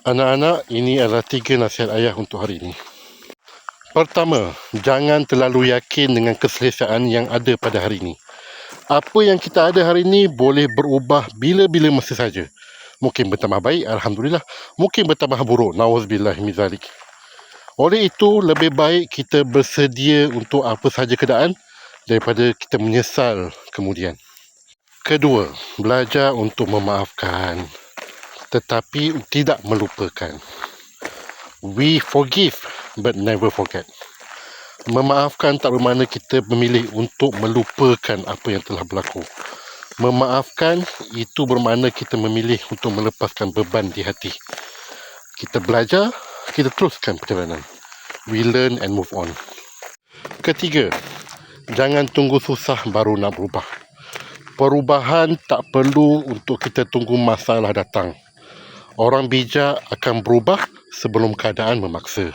Anak-anak, ini adalah 3 nasihat ayah untuk hari ini. Pertama, jangan terlalu yakin dengan keselesaan yang ada pada hari ini. Apa yang kita ada hari ini boleh berubah bila-bila masa saja. Mungkin bertambah baik, Alhamdulillah. Mungkin bertambah buruk, na'udzubillah min zalik. Oleh itu, lebih baik kita bersedia untuk apa sahaja keadaan daripada kita menyesal kemudian. Kedua, belajar untuk memaafkan tetapi tidak melupakan. We forgive but never forget. Memaafkan tak bermakna kita memilih untuk melupakan apa yang telah berlaku. Memaafkan itu bermakna kita memilih untuk melepaskan beban di hati. Kita belajar, kita teruskan perjalanan. We learn and move on. Ketiga, jangan tunggu susah baru nak berubah. Perubahan tak perlu untuk kita tunggu masalah datang. Orang bijak akan berubah sebelum keadaan memaksa.